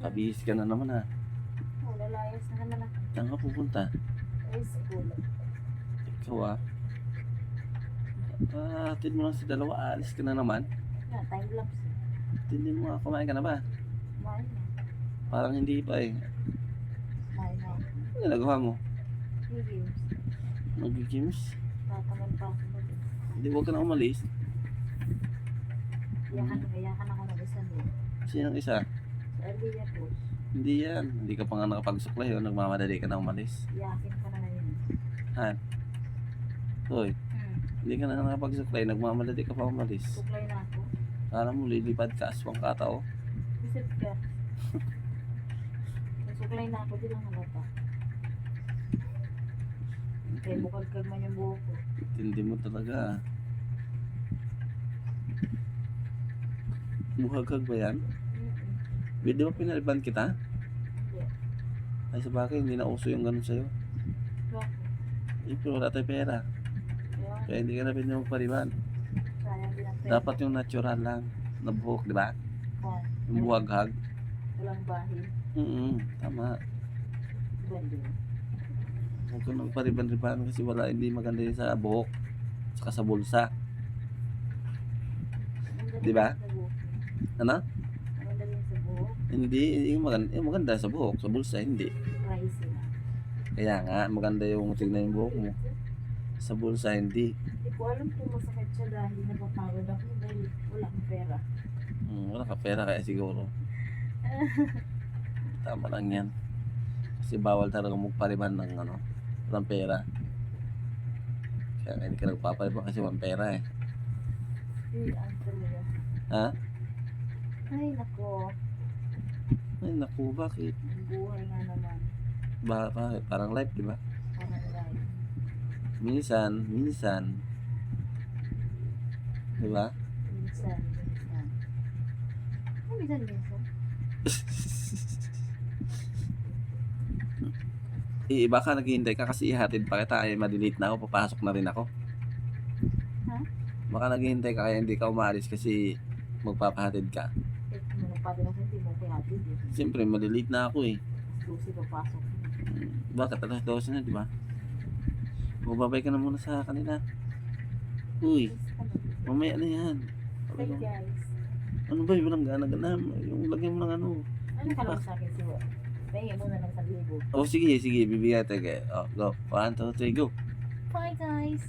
Kabihis ka na naman ha. Oh, lalayas na naman ako. Saan ka pupunta? Ay, sa gulat. Ikaw ha. Atid mo lang si dalawa, alis ka na naman. Yeah, time lapse. Atindin mo nga, kumain ka na ba? Kumain na. Parang hindi pa eh. Kumain na. Ano ginagawa mo? Games. Nag-games? Tataman pa ako mag Hindi, huwag ka na umalis. Yakan ako ng isa doon. Sinong isa? Sa Aliyah po. Hindi yan. Hindi ka pa nga nakapagsuklay o nagmamadali ka na umalis. Yakin ko na yun. Han? Hoy, hindi ka na nakapagsuklay, nagmamadali ka pa umalis. Suklay na ako. Kala mo lilipad ka, aswang ka tao. Isip ka. Suklay na ako, di lang halata. Kaya bukag-kag man yung buhok ko. Tindi mo talaga. Buhagag ba yan? Di ba pinaliban kita? Hindi. Ay sa bagay, hindi na uso yung ganun sa'yo. Bakit? Eh, pero wala tayo pera. Kaya, Kaya hindi ka na pwede magpaliban. sayang din ang pera. Dapat yung natural lang na buhok, di ba? Kwan. Yung buhaghag. Walang bahin. Tama. Bando. Huwag kang magpariban-riban kasi wala, hindi maganda yun sa buhok. Saka sa bulsa. Di ba? Ano? Maganda din sa buhok. Hindi, yung maganda sa buhok, sa bulsa, hindi. Pricey na. Kaya nga, maganda yung tignan yung buhok mo. Sa bulsa, hindi. Hindi ko alam kung masakit siya dahil napapagod ako dahil wala akong pera. Wala ka pera kaya siguro. Tama lang yan. Kasi bawal talaga magpariban ng walang pera. Kaya hindi ka nagpapariban kasi walang pera eh. Ang talaga. Ha? Ay, nako. Ay naku, bakit? Ang buhay nga naman. Bakit? Parang life, di ba? Parang life. Minsan. Di ba? Minsan. Ano minsan? Iba ka, naghihintay ka kasi ihatid pa kita. Ay, madelete na ako, papasok na rin ako. Ha? Baka naghihintay ka kaya hindi ka umalis kasi magpapahatid ka. Eh, kung ano pa din ako, hindi mo pihatid eh. Siyempre, madelete na ako eh. Lucy, papasok. Bakit? Alas 12 na, di ba? Magbabay ka na muna sa kanila. Uy, mamaya na yan. Hey guys. Ano ba yung gana-gana? Yung lagyan mo ng ano. Ano ka lang sa akin si Wa? Pahingi mo na lang sa libo. Oh, sige, bibigyan tayo. Oh, go. 1, 2, 3, go. Bye guys!